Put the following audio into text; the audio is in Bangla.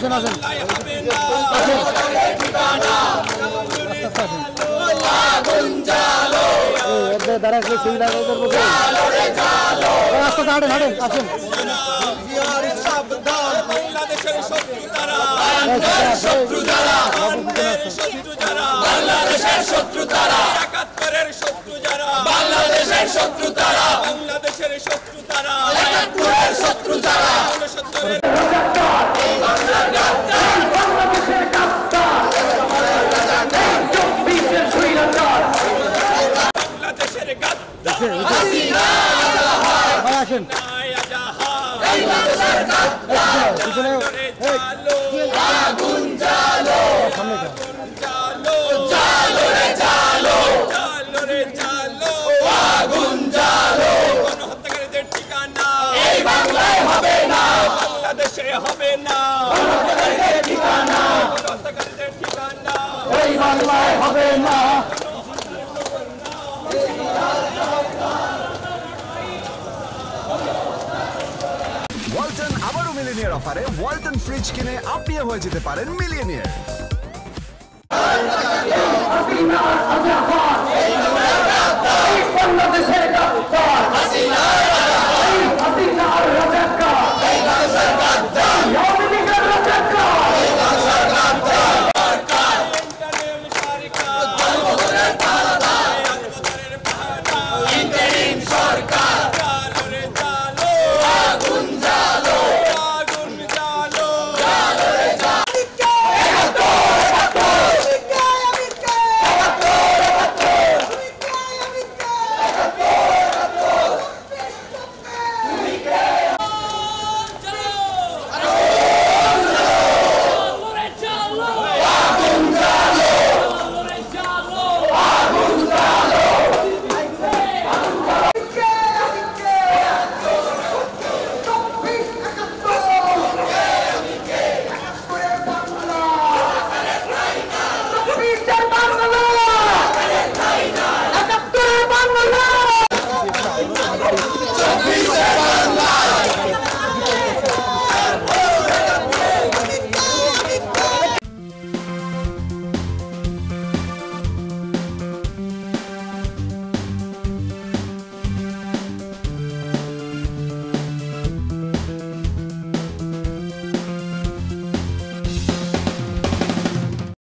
আসেন আসেন দাঁড়াচ্ছে সেই রাস্তা হাঁটেন হাঁটেন আসেন বাংলাদেশের শত্রু তারা বাংলাদেশের শত্রু তারা একাত্তরের শত্রু যারা বাংলাদেশের শত্রু তারা বাংলাদেশের শত্রু তারা একাত্তরের শত্রু যারা বাংলাদেশের গাদ্দার আসেন আগুন জ্বালো জ্বালো জ্বালো রে জ্বালো জ্বালো রে জ্বালো আগুন জ্বালো গণহত্যাকারীদের ঠিকানা এই বাংলায় হবে না বাংলাদেশে হবে না গণহত্যাকারীদের ঠিকানা গণহত্যাকারীদের ঠিকানা এই বাংলায় হবে না ওয়ালটন আবারও মিলিয়নিয়ার অফারে ওয়ালটন ফ্রিজ কিনে আপনিও হয়ে যেতে পারেন মিলিয়নিয়ার। বাংলাদেশের